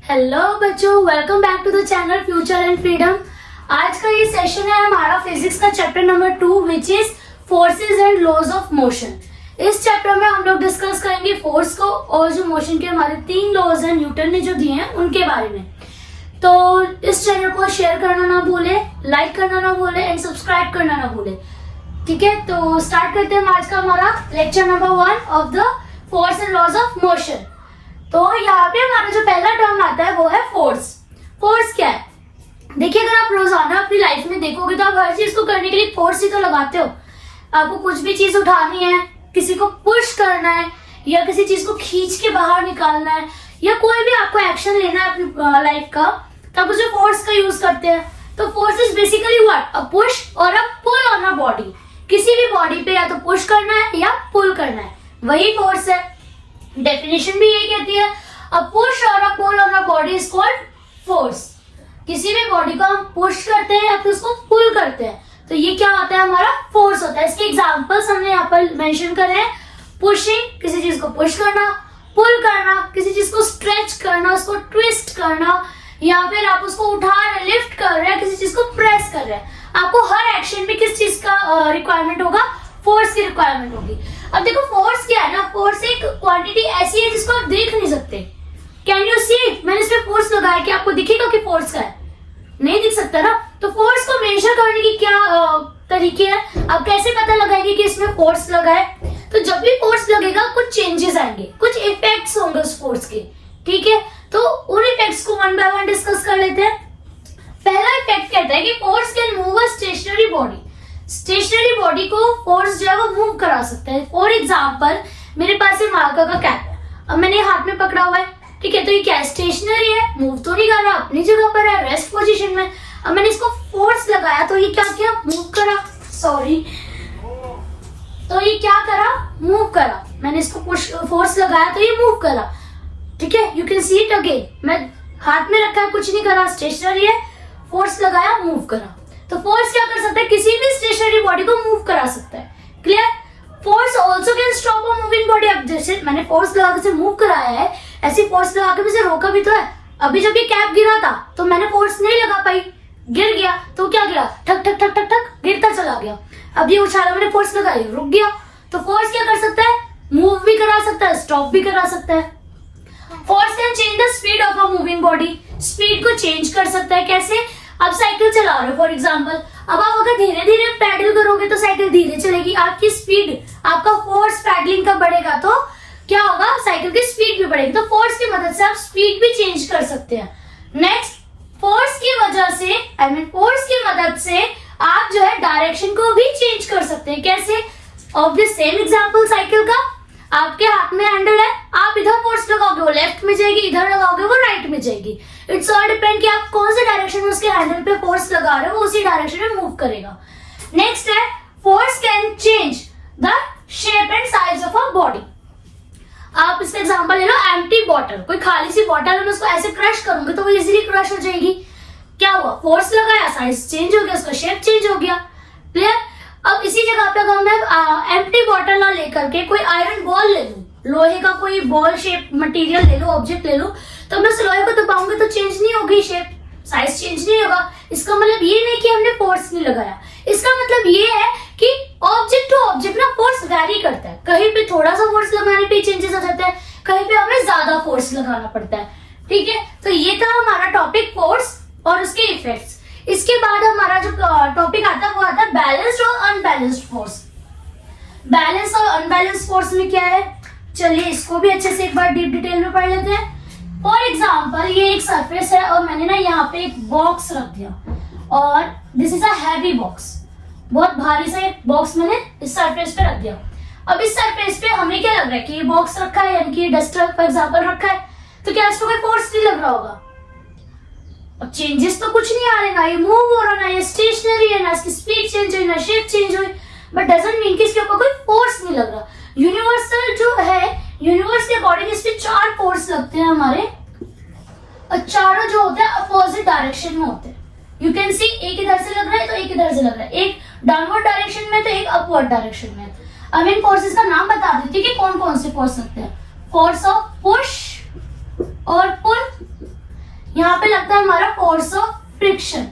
Hello बच्चों, welcome back to the channel future and freedom. आज का ये सेशन है हमारा फिजिक्स का chapter number 2 which is forces and laws of motion. इस चैप्टर में हम लोग डिस्कस करेंगे फोर्स को और जो मोशन के हमारे 3 लॉज हैं न्यूटन ने जो दिए हैं उनके बारे में। तो इस चैनल को शेयर करना ना भूले, लाइक करना ना भूले एंड सब्सक्राइब करना ना भूले। ठीक है, तो स्टार्ट करते हैं आज का हमारा lecture number 1 of the force and laws of motion. तो यहाँ पे हमारा जो पहला टर्म आता है वो है फोर्स। फोर्स क्या है? देखिए, अगर आप रोजाना अपनी लाइफ में देखोगे तो आप हर चीज को करने के लिए फोर्स ही तो लगाते हो। आपको कुछ भी चीज उठानी है, किसी को पुश करना है या किसी चीज को खींच के बाहर निकालना है या कोई भी आपको एक्शन लेना है अपनी लाइफ का, तो आप उसे फोर्स का यूज करते हैं। तो force is basically what? A push or a pull on a body. किसी भी बॉडी पे या तो पुश करना है या पुल करना है, वही फोर्स है। डेफिनेशन भी यही कहती है, a push or a pull on a body is called force. किसी भी बॉडी को हम पुश करते हैं या फिर उसको पुल करते हैं तो ये क्या होता है? हमारा फोर्स होता है। इसके एग्जांपल्स हमने यहाँ पर मेंशन करे हैं। पुशिंग, किसी चीज को पुश करना, पुल करना, किसी चीज को स्ट्रेच करना, उसको ट्विस्ट करना, या फिर आप उसको उठा रहे, लिफ्ट कर रहे हैं, किसी चीज को प्रेस कर रहे हैं। आपको हर एक्शन में किस चीज का रिक्वायरमेंट होगा? फोर्स की रिक्वायरमेंट होगी। अब देखो, फोर्स क्या है ना, फोर्स एक क्वांटिटी ऐसी है जिसको आप देख नहीं सकते। Can you see it? मैंने इस पे फोर्स लगाया, कि आपको दिखेगा कि फोर्स का है? नहीं दिख सकता ना। तो फोर्स को मेजर करने की क्या तरीके हैं? आप कैसे पता लगाएंगे कि इसमें फोर्स लगा है? तो जब भी फोर्स लगेगा कुछ चेंजेस आएंगे, कुछ इफेक्ट्स होंगे उस फोर्स के। ठीक है, तो उन इफेक्ट्स को वन बाय वन डिस्कस कर लेते हैं। पहला इफेक्ट कहता है कि force can move a stationary body. Stationary body को फोर्स जो है वो मूव करा सकता है। फॉर एग्जाम्पल, मेरे पास ये मार्कर का कैप है, अब मैंने हाथ में पकड़ा हुआ है। ठीक है, तो ये क्या है? स्टेशनरी है, मूव तो नहीं कर रहा, अपनी जगह पर है, रेस्ट पोजीशन में। अब मैंने इसको फोर्स लगाया तो ये क्या किया? मूव करा। सॉरी, तो ये क्या करा? मूव करा। मैंने इसको फोर्स लगाया तो ये मूव करा। ठीक है, you can see it again. मैं हाथ में रखा है, कुछ नहीं करा, स्टेशनरी है, फोर्स लगाया, मूव करा। तो फोर्स क्या कर सकता है? किसी भी स्टेशनरी बॉडी को मूव करा सकता है। Clear? Force also can stop a moving body. अब जैसे मैंने फोर्स लगा के मूव कराया है, ऐसे फोर्स लगा के मुझे रोका भी तो है। अभी जब ये कैप गिरा था तो मैंने फोर्स नहीं लगा पाई, गिर गया। तो क्या गिरा? ठक ठक ठक ठक ठक गिरता चला गया। अब ये उछाला, मैंने फोर्स लगाई, रुक गया। तो फोर्स क्या कर सकता है? मूव भी करा सकता है, स्टॉप भी करा सकता है। Force can change the speed of a moving body. Speed को चेंज कर सकता है। कैसे? आप साइकिल चला रहे हो फॉर एग्जाम्पल, अब आप अगर धीरे धीरे पैडल करोगे तो साइकिल धीरे चलेगी। आपकी स्पीड, आपका फोर्स पैडलिंग का बढ़ेगा तो क्या होगा? साइकिल की स्पीड भी बढ़ेगी। तो फोर्स की मदद से आप स्पीड भी चेंज कर सकते हैं। नेक्स्ट, फोर्स की वजह से फोर्स की मदद से आप जो है डायरेक्शन को भी चेंज कर सकते हैं। कैसे? Of the same example, cycle का आपके हाथ में हैंडल है, आप इधर फोर्स लगाओगे वो लेफ्ट में जाएगी, इधर लगाओगे वो राइट में जाएगी। इट्स ऑल डिपेंड कि आप कौन से डायरेक्शन में उसके हैंडल पे फोर्स लगा रहे हो, उसी डायरेक्शन में मूव करेगा। नेक्स्ट है, force can change the shape and size of a body. आप इसका एग्जांपल ले लो, एम्प्टी बॉटल, कोई खाली सी बॉटल, मैं उसको ऐसे क्रश करूंगी तो वो इजीली क्रश हो जाएगी। क्या हुआ? फोर्स लगाया, साइज चेंज हो गया, उसका शेप चेंज हो गया। क्लियर? अब इसी जगह पे अगर मैं एम्प्टी बॉटल ना लेकर के कोई आयरन बॉल ले लूं, लोहे का कोई बॉल शेप मटेरियल ले लो, ऑब्जेक्ट ले लो, तो मैं उस लोहे को दबाऊंगी तो चेंज नहीं होगी शेप, साइज चेंज नहीं होगा। इसका मतलब ये नहीं कि हमने फोर्स नहीं लगाया। इसका मतलब ये है कि ऑब्जेक्ट टू ऑब्जेक्ट ना फोर्स वैरी करता है। कहीं पे थोड़ा सा फोर्स लगाने पे चेंजेस हो जाता है, कहीं पे हमें ज्यादा फोर्स लगाना पड़ता है। ठीक है, तो ये था हमारा टॉपिक फोर्स और उसके इफेक्ट्स। इसके बाद हमारा जो टॉपिक आता है वो आता है बैलेंस्ड और अनबैलेंस्ड फोर्स। बैलेंस और अनबैलेंस्ड फोर्स में क्या है? चलिए इसको भी अच्छे से एक बार डीप डिटेल में पढ़ लेते हैं। फॉर एग्जाम्पल, ये एक सरफेस है और मैंने ना यहाँ पे एक बॉक्स रख दिया और this is a heavy box. बहुत भारी सा एक बॉक्स मैंने इस सरफेस पे रख दिया। अब इस सरफेस पे हमें क्या लग रहा है कि ये बॉक्स रखा है, यानी कि डस्टर फॉर एग्जाम्पल रखा है, तो क्या इसको कोई फोर्स नहीं लग रहा होगा? अब चेंजेस तो कुछ नहीं आ रहे, ना ये मूव हो रहा, ना ये स्टेशनरी है, ना इसकी स्पीड चेंज हुई, ना शेप चेंज हुई, बट डजंट मीन कि इसके ऊपर कोई फोर्स नहीं लग रहा। यूनिवर्सल जो है, यूनिवर्स के अकॉर्डिंग इस पे 4 फोर्स लगते हैं हमारे, और चारों जो होते हैं अपोजिट डायरेक्शन में होते हैं। यू कैन सी, एक इधर से लग रहा है तो एक इधर से लग रहा है, एक डाउनवर्ड डायरेक्शन में तो एक अपवर्ड डायरेक्शन में। अब इन फोर्सेस का नाम बता देती हूँ कि कौन कौन से फोर्स लगते हैं। फोर्स ऑफ पुश और पुल, यहाँ पे लगता है हमारा फोर्स ऑफ फ्रिक्शन।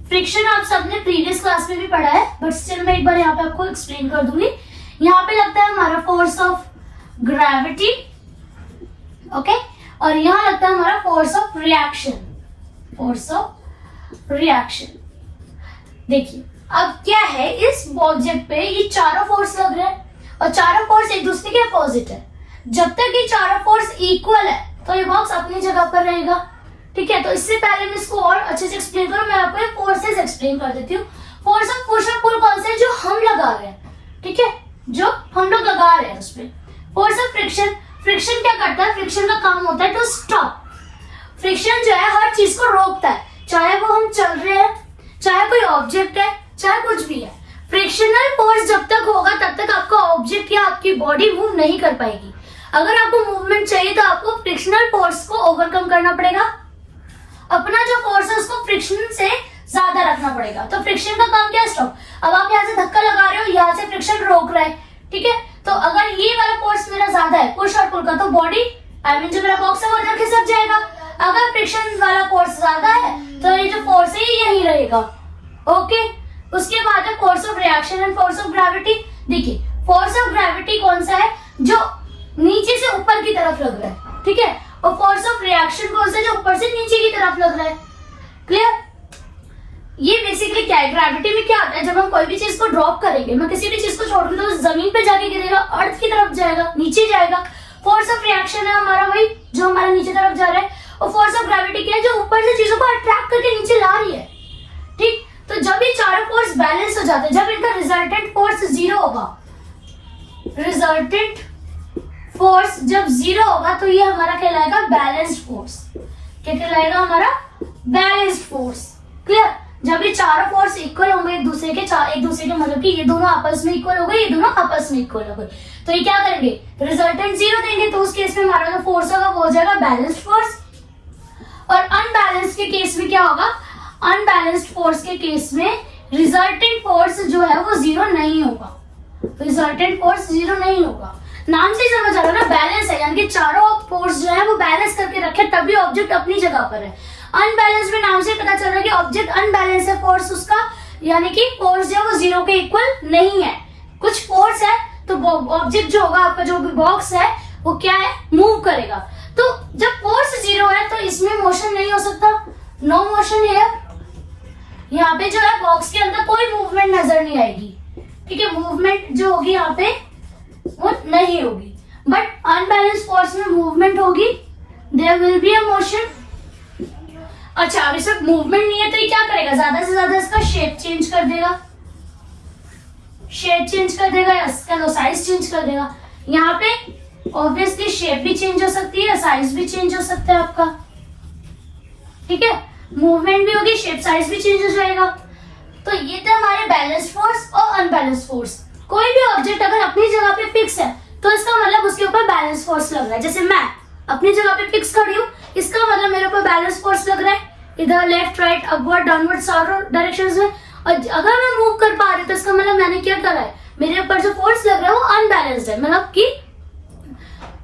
फ्रिक्शन आप सबने प्रीवियस क्लास में भी पढ़ा है, बट स्टिल मैं एक बार यहाँ पे आपको एक्सप्लेन कर दूंगी। यहाँ पे लगता है हमारा फोर्स ऑफ ग्रेविटी, ओके, और यहाँ लगता है हमारा force of reaction, force of reaction. देखिए अब क्या है, इस ऑब्जेक्ट पे ये चारों फोर्स लग रहे हैं और चारों फोर्स एक दूसरे के अपोजिट है। जब तक ये चारों फोर्स इक्वल है तो ये बॉक्स अपनी जगह पर रहेगा, ठीक है। तो इससे पहले मैं इसको और अच्छे से एक्सप्लेन करूं, मैं आपको फोर्सेस एक्सप्लेन कर देती हूँ। फोर्स ऑफ पुश और पुल कौन से है, जो हम लगा रहे हैं, ठीक है, जो हम लोग लगा रहे हैं उसपे। फोर्स ऑफ फ्रिक्शन, फ्रिक्शन क्या करता है, फ्रिक्शन का काम होता है टू स्टॉप। फ्रिक्शन जो है हर चीज को रोकता है, चाहे वो हम चल रहे हैं, चाहे कोई ऑब्जेक्ट है, चाहे कुछ भी है। फ्रिक्शनल फोर्स जब तक होगा तब तक आपका ऑब्जेक्ट या आपकी बॉडी मूव नहीं कर पाएगी। अगर आपको मूवमेंट चाहिए तो आपको फ्रिक्शनल फोर्स को ओवरकम करना पड़ेगा, अपना जो फोर्स है उसको फ्रिक्शन से ज्यादा रखना पड़ेगा। तो फ्रिक्शन का काम क्या है, स्टॉप। अब आप यहाँ से धक्का लगा रहे हो, यहाँ से फ्रिक्शन रोक रहा है, ठीक है। तो अगर ये वाला फोर्स मेरा ज्यादा है पुश और पुल का, तो बॉडी आई मीन जो मेरा बॉक्स है वो इधर खिसक जाएगा। अगर फ्रिक्शन वाला फोर्स ज्यादा है तो ये जो फोर्स है ये यहीं रहेगा, ओके। उसके बाद है force of reaction and force of gravity. देखिए फोर्स ऑफ ग्रेविटी कौन सा है, जो नीचे से ऊपर की तरफ लग रहा है, ठीक है, और फोर्स ऑफ रिएक्शन कौन सा है, जो ऊपर से नीचे की तरफ लग रहा है। क्लियर। ये बेसिकली क्या है, ग्रेविटी में क्या होता है, जब हम कोई भी चीज को ड्रॉप करेंगे, मैं किसी भी चीज को छोड़ दूं तो जमीन पे जाके गिरेगा, अर्थ की तरफ जाएगा, नीचे जाएगा। फोर्स ऑफ रिएक्शन है हमारा वही जो हमारा नीचे तरफ जा रहा है, और फोर्स ऑफ ग्रेविटी क्या है, जो ऊपर से चीजों को अट्रैक्ट करके नीचे ला रही है, ठीक। तो जब ये चारों फोर्स बैलेंस हो जाते हैं, जब इनका रिजल्टेंट फोर्स जीरो होगा, रिजल्टेंट फोर्स जब जीरो होगा तो ये हमारा कहलाएगा बैलेंस्ड फोर्स। क्या कहलाएगा, हमारा बैलेंस्ड फोर्स। क्लियर। जब ये चारों फोर्स इक्वल होंगे एक दूसरे के मतलब कि ये दोनों आपस में इक्वल हो गए, ये दोनों आपस में इक्वल हो गए, तो ये क्या करेंगे, रिजल्टेंट जीरो देंगे। तो उस केस में हमारा जो फोर्स होगा वो हो जाएगा बैलेंस्ड फोर्स। और अनबैलेंस्ड के केस में क्या होगा, अनबैलेंस्ड फोर्स के केस में रिजल्टेंट फोर्स जो है वो जीरो नहीं होगा, रिजल्टेंट फोर्स जीरो नहीं होगा। नाम से समझ आ रहा है ना, बैलेंस है, यानी कि चारों फोर्स जो है वो बैलेंस करके रखे तभी ऑब्जेक्ट अपनी जगह पर है। अनबैलेंस में नाम से पता चल रहा है कि ऑब्जेक्ट अनबैलेंस है, फोर्स उसका यानी कि फोर्स जो है वो जीरो के इक्वल नहीं है। कुछ फोर्स है तो ऑब्जेक्ट जो होगा, आपका जो भी बॉक्स है वो क्या है, मूव करेगा। तो जब फोर्स जीरो है तो इसमें मोशन नहीं हो सकता, नो मोशन है। यहाँ पे जो है बॉक्स के अंदर कोई मूवमेंट नजर नहीं आएगी, ठीक है, मूवमेंट जो होगी यहाँ पे वो नहीं होगी। बट अनबैलेंस फोर्स में मूवमेंट होगी, there will be a motion. अच्छा, अब इसमें मूवमेंट नहीं है तो ये क्या करेगा, ज्यादा से ज्यादा इसका शेप चेंज कर देगा, शेप चेंज कर देगा या इसका साइज चेंज कर देगा। यहाँ पे ऑब्वियसली शेप भी चेंज हो सकती है, साइज भी चेंज हो सकता है आपका, ठीक है, मूवमेंट भी होगी, शेप साइज भी चेंज हो जाएगा। तो ये थे हमारे बैलेंस्ड फोर्स और अनबैलेंस्ड फोर्स। कोई भी ऑब्जेक्ट अगर अपनी जगह पे फिक्स है तो इसका मतलब उसके ऊपर बैलेंस फोर्स लग रहा है। जैसे मैं अपनी जगह पे फिक्स खड़ी हूँ, इसका मतलब मेरे ऊपर बैलेंस फोर्स लग रहा है, इधर लेफ्ट राइट अपवर्ड डाउनवर्ड चारों डायरेक्शंस में। और अगर मैं मूव कर पा रही हूँ तो इसका मतलब मैंने क्या करा है, मेरे ऊपर जो फोर्स लग रहा है वो अनबैलेंस्ड है, मतलब कि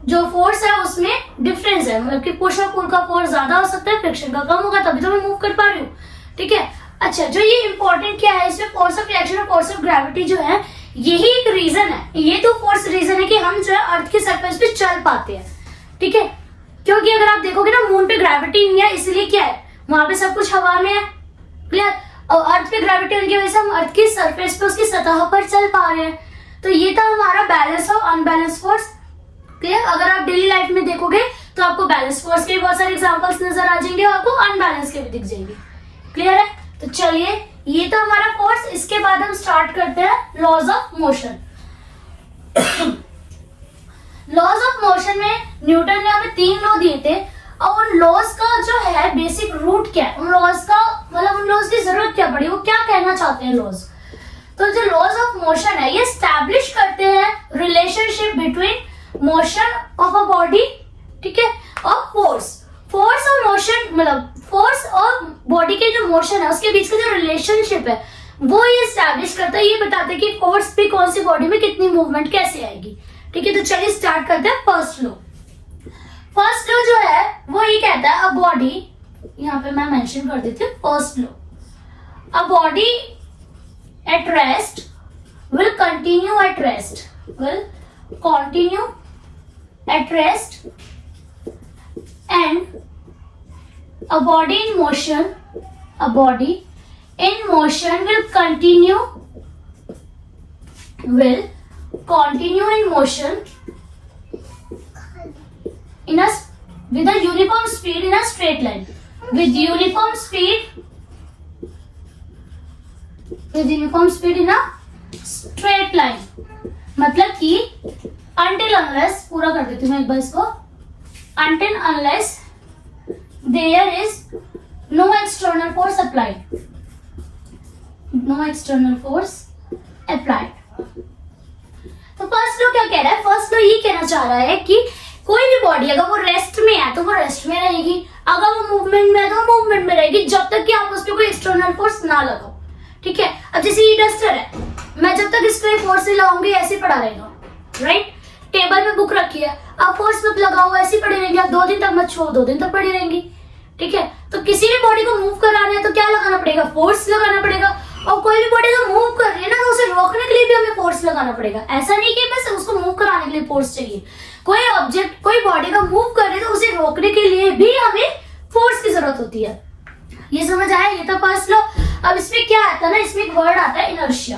जो फोर्स है उसमें डिफरेंस है, मतलब कि पुश और पुल का फोर्स ज्यादा हो सकता है, फ्रिक्शन का कम होगा, तभी तो मैं मूव कर पा रही हूँ, ठीक है। अच्छा, जो ये इंपॉर्टेंट क्या है, इसमें फोर्स ऑफ रिएक्शन और फोर्स ऑफ ग्रेविटी जो है, यही एक रीजन है, ये तो फोर्स रीजन है कि हम जो है अर्थ के सरफेस पे चल पाते हैं, ठीक है। क्योंकि अगर आप देखोगे ना, मून पे ग्रेविटी नहीं है, इसलिए क्या है, वहां पे सब कुछ हवा में है, क्लियर। और अर्थ पे ग्रेविटी होने की वजह से हम अर्थ की सरफेस पे, उसकी सतह पर चल पा रहे हैं। तो ये था हमारा बैलेंस और अनबैलेंस फोर्स, क्लियर। अगर आप डेली लाइफ में देखोगे तो आपको बैलेंस फोर्स के बहुत सारे एग्जांपल्स नजर आ जाएंगे और आपको अनबैलेंस के भी दिख जाएंगे, क्लियर है। तो चलिए, ये तो हमारा फोर्स। इसके बाद हम स्टार्ट करते हैं laws of motion. Laws of motion में न्यूटन ने हमें 3 लॉ दिए थे, और उन लॉज का जो है बेसिक रूट क्या है, उन लॉज का मतलब उन लॉज की जरूरत क्या पड़ी, वो क्या कहना चाहते हैं लॉज। तो जो लॉज ऑफ मोशन है ये स्टैब्लिश करते हैं relationship between motion of a body, ठीक है, और फोर्स। फोर्स और मोशन मतलब फोर्स और बॉडी के जो मोशन है उसके बीच का जो रिलेशनशिप है वो ये एस्टैब्लिश करता है, ये बताते हैं कि फोर्स पे कौन सी बॉडी में कितनी मूवमेंट कैसे आएगी, ठीक है। तो चलिए स्टार्ट करते हैं फर्स्ट लॉ। फर्स्ट लॉ जो है वो ये कहता कहता है अ बॉडी, यहाँ पे मैं मेंशन कर देती हूँ first law, a body at rest will continue at rest, will continue at rest, and a body in motion will continue in motion with a uniform speed in a straight line, with uniform speed in a straight line. मतलब कि until unless, पूरा कर देती हूँ मैं एक बार इसको, until unless there is no external force applied, तो फर्स्ट लॉ क्या कह रहा है? फर्स्ट लॉ ये कहना चाह रहा है कि कोई भी बॉडी अगर वो रेस्ट में है तो वो रेस्ट में रहेगी, अगर वो मूवमेंट में है तो वो मूवमेंट में रहेगी, जब तक कि आप उस पर कोई एक्सटर्नल फोर्स ना लगाओ। ठीक है, अब जैसे ये डस्टर है, मैं जब तक इस पे फोर्स नहीं लगाऊंगी ऐसे ही पड़ा रहेगा, राइट? टेबल में बुक रखी है, आप फोर्स मत लगाओ, ऐसे ही पड़ी रहेंगी, आप 2 दिन तक मत छोड़ो, 2 दिन तक पड़ी रहेंगी। ठीक है, तो किसी भी बॉडी को मूव कराना है तो क्या लगाना पड़ेगा? फोर्स लगाना पड़ेगा। और कोई भी बॉडी अगर मूव कर रही है ना तो उसे रोकने के लिए भी हमें फोर्स लगाना पड़ेगा। ऐसा नहीं कि बस उसको मूव कराने के लिए फोर्स चाहिए, कोई ऑब्जेक्ट, कोई बॉडी का मूव कर रही है तो उसे रोकने के लिए भी हमें फोर्स की जरूरत होती है। ये समझ आया? ये तो फर्स्ट लॉ। अब इसमें क्या आता है ना, इसमें एक वर्ड आता है इनर्शिया।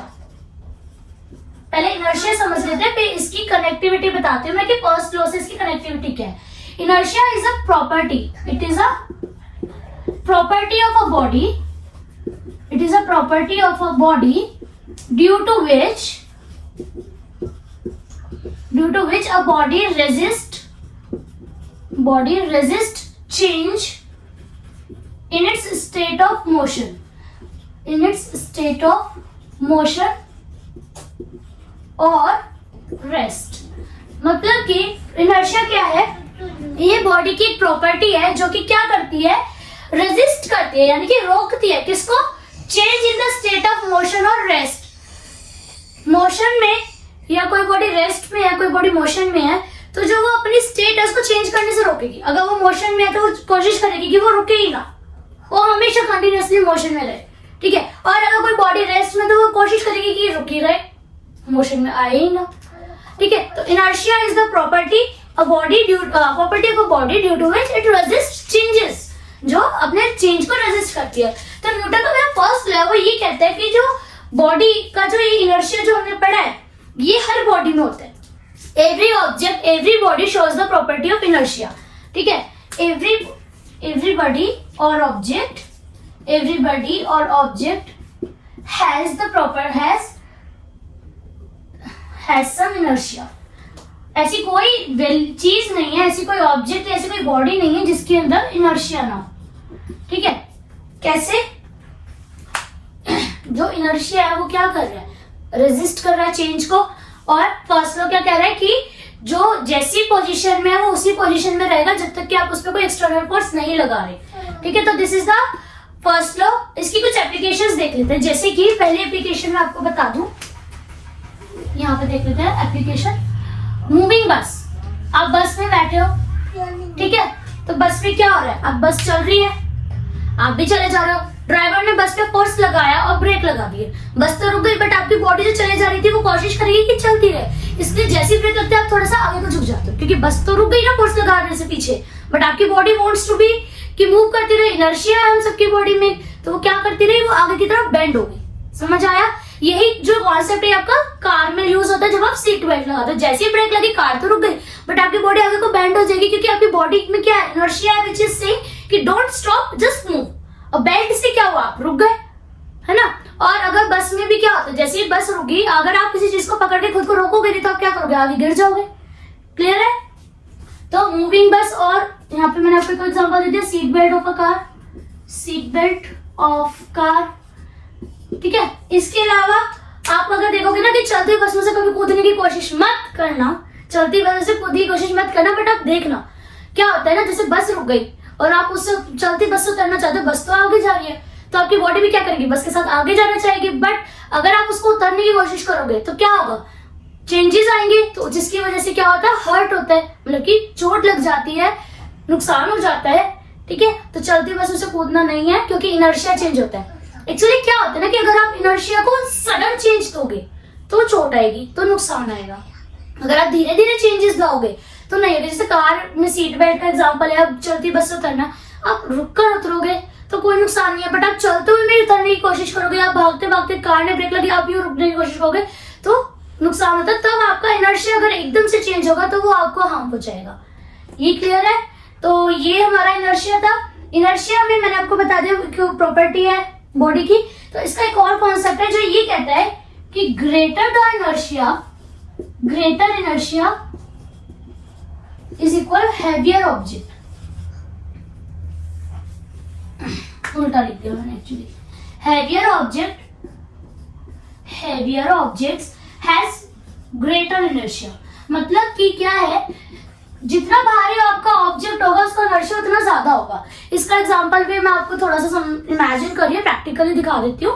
पहले इनर्शिया समझ लेते हैं, फिर इसकी कनेक्टिविटी बताती हूँ मैं कि फर्स्ट लॉ से इसकी कनेक्टिविटी क्या है। Inertia is a property, it is a property of a body, it is a property of a body due to which a body resist change in its state of motion, or rest। मतलब कि inertia क्या है? ये body की एक property है जो कि क्या करती है? रेजिस्ट करती है, यानी कि रोकती है किसको? Change in the state of motion और रेस्ट। मोशन में या कोई बॉडी रेस्ट में है, कोई बॉडी मोशन में है, तो जो वो अपनी स्टेट है उसको चेंज करने से रोकेगी। अगर वो मोशन में है तो वो कोशिश करेगी कि वो रुके ही ना, वो हमेशा कंटिन्यूअसली मोशन में रहे। ठीक है, और अगर कोई बॉडी रेस्ट में तो वो कोशिश करेगी कि रुकी रहे, मोशन में आए ही ना। ठीक है, तो inertia is the property of a body due to which it resist changes, जो अपने चेंज को रेजिस्ट करती है। तो न्यूटन का मेरा फर्स्ट लॉ वो ये कहता है कि जो बॉडी का जो ये इनर्शिया जो हमने पढ़ा है ये हर बॉडी में होता है। Every object, every body shows the property of inertia. ठीक है, एवरीबॉडी और ऑब्जेक्ट हैज सम इनर्शिया। ऐसी कोई चीज नहीं है, ऐसी कोई ऑब्जेक्ट, ऐसी कोई बॉडी नहीं है जिसके अंदर इनर्शिया ना हो। ठीक है, कैसे? जो इनर्शिया है वो क्या कर रहा है? रेजिस्ट कर रहा है चेंज को। और फर्स्ट लॉ क्या कह रहा है कि जो जैसी पोजीशन में है वो उसी पोजीशन में रहेगा जब तक कि आप उस पर कोई एक्सटर्नल फोर्स नहीं लगा रहे। ठीक है, तो this is the first law. इसकी कुछ एप्लीकेशंस देख लेते हैं। जैसे कि पहली एप्लीकेशन में आपको बता दूं, यहाँ पे देख लेते हैं एप्लीकेशन। मूविंग बस, आप बस में बैठे हो, ठीक है, तो बस में क्या हो रहा है? अब बस चल रही है, आप भी चले जा रहे हो, ड्राइवर ने बस पे फोर्स लगाया और ब्रेक लगा दिए, बस तो रुक गई, बट आपकी बॉडी जो चले जा रही थी वो कोशिश करेगी कि चलती रहे, इसलिए जैसी ब्रेक लगती है आप थोड़ा सा आगे को झुक जाते हो, क्योंकि बस तो रुक गई ना फोर्स लगाने से पीछे, बट आपकी बॉडी वांट्स टू बी कि मूव करती रहे। इनर्शिया है हम सबकी बॉडी में, तो वो क्या करती रही? वो आगे की तरफ बेंड हो गई। समझ आया? यही जो कॉन्सेप्ट है आपका कार में यूज होता है। जब आप सीट बेल्ट लगाते हो, जैसे ही ब्रेक लगी कार तो रुक गई, बट आपकी बॉडी आगे को बेंड हो जाएगी, क्योंकि आपकी बॉडी में क्या है? इनर्शिया है, व्हिच इज सेइंग कि डोंट स्टॉप, जस्ट मूव। और बेल्ट से क्या हुआ? आप रुक गए, है ना। और अगर बस में भी क्या होता है, जैसे ही बस रुकी, अगर आप किसी चीज को पकड़ के खुद को रोकोगे नहीं तो आप क्या करोगे? आगे गिर जाओगे। क्लियर है? तो मूविंग बस, और यहाँ पे मैंने आपको कोई एग्जांपल दे दिया, seat belt of a car, seat belt of car. ठीक है, इसके अलावा आप अगर देखोगे ना कि चलती बस में से कभी कूदने की कोशिश मत करना, चलती बस से कूदने की कोशिश मत करना, बट आप देखना क्या होता है ना, जैसे बस रुक गई और आप उससे चलती बस से उतरना चाहते हो, बस तो आगे जा रही है, तो आपकी बॉडी भी क्या करेगी? बस के साथ आगे जाना चाहेगी। बट अगर आप उसको उतरने की कोशिश करोगे तो क्या होगा? चेंजेस आएंगे, तो जिसकी वजह से क्या होता है? हर्ट होता है, मतलब कि चोट लग जाती है, नुकसान हो जाता है। ठीक है। तो चलती बसों से कूदना नहीं है, क्योंकि इनर्शिया चेंज होता है। एक्चुअली क्या होता है ना कि अगर आप इनर्शिया को सडन चेंज दोगे तो चोट आएगी, तो नुकसान आएगा। अगर आप धीरे धीरे चेंजेस लाओगे तो नहीं होगा। जैसे कार में सीट बेल्ट का एग्जांपल है, अब चलती बस से उतरना, आप रुक कर उतरोगे तो कोई नुकसान नहीं है, बट आप चलते हुए में उतरने की कोशिश करोगे, आप भागते भागते कार ने ब्रेक लगी, आप यूं रुकने की कोशिश करोगे तो नुकसान होता है। तब आपका इनर्शिया अगर एकदम से चेंज होगा तो वो आपको हार्म पहुंचाएगा। ये क्लियर है? तो ये हमारा इनर्शिया था। इनर्शिया में मैंने आपको बता दिया कि प्रॉपर्टी है बॉडी की। तो इसका एक और कॉन्सेप्ट है जो ये कहता है कि greater inertia is equal heavier object. उल्टा लिख दिया मैंने actually. Heavier objects has greater inertia. मतलब कि क्या है, जितना भारी आपका ऑब्जेक्ट होगा उसका इनर्शिया उतना ज्यादा होगा। इसका एग्जांपल भी मैं आपको थोड़ा सा इमेजिन करिए, प्रैक्टिकली दिखा देती हूँ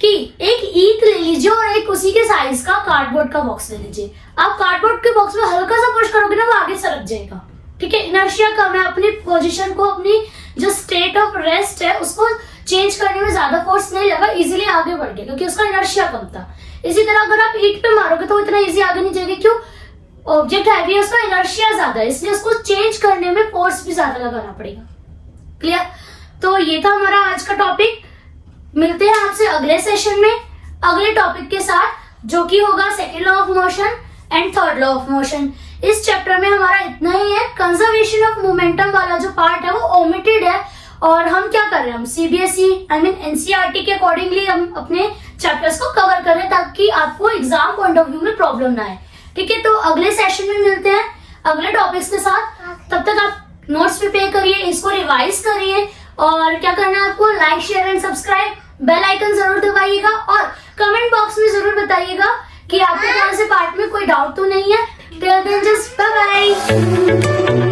कि एक ईंट ले लीजिए और एक उसी के साइज का कार्डबोर्ड का बॉक्स ले लीजिए। आप कार्डबोर्ड के बॉक्स में हल्का सा पुश करोगे ना, वो आगे सरक जाएगा। ठीक है, इनर्शिया कम है, अपनी पोजीशन को, अपनी जो स्टेट ऑफ रेस्ट है उसको चेंज करने में ज्यादा फोर्स नहीं लगा, इजीली आगे बढ़ गया क्योंकि उसका इनर्शिया कम था। इसी तरह अगर आप ईंट पे मारोगे तो इतना इजी आगे नहीं जाएगी। क्यों? ऑब्जेक्ट हैवी है, उसका इनर्शिया ज्यादा है, इसलिए उसको चेंज करने में फोर्स भी ज्यादा लगाना पड़ेगा। क्लियर? तो ये था हमारा आज का टॉपिक। मिलते हैं आपसे अगले सेशन में अगले टॉपिक के साथ, जो कि होगा second law of motion and third law of motion. इस चैप्टर में हमारा इतना ही है। कंजर्वेशन ऑफ मोमेंटम वाला जो पार्ट है वो ओमिटेड है, और हम क्या कर रहे हैं, हम सीबीएसई एनसीईआरटी के अकॉर्डिंगली हम अपने चैप्टर्स को कवर कर रहे हैं ताकि आपको एग्जाम पॉइंट ऑफ व्यू में प्रॉब्लम ना आए। ठीक है, तो अगले सेशन में मिलते हैं अगले टॉपिक्स के साथ। तब तक आप नोट्स प्रिपेयर करिए, इसको रिवाइज करिए, और क्या करना है आपको, like share and subscribe, bell icon जरूर दबाइएगा, और कमेंट बॉक्स में जरूर बताइएगा कि आपके कौन से पार्ट में कोई डाउट तो नहीं है। Till then just bye bye.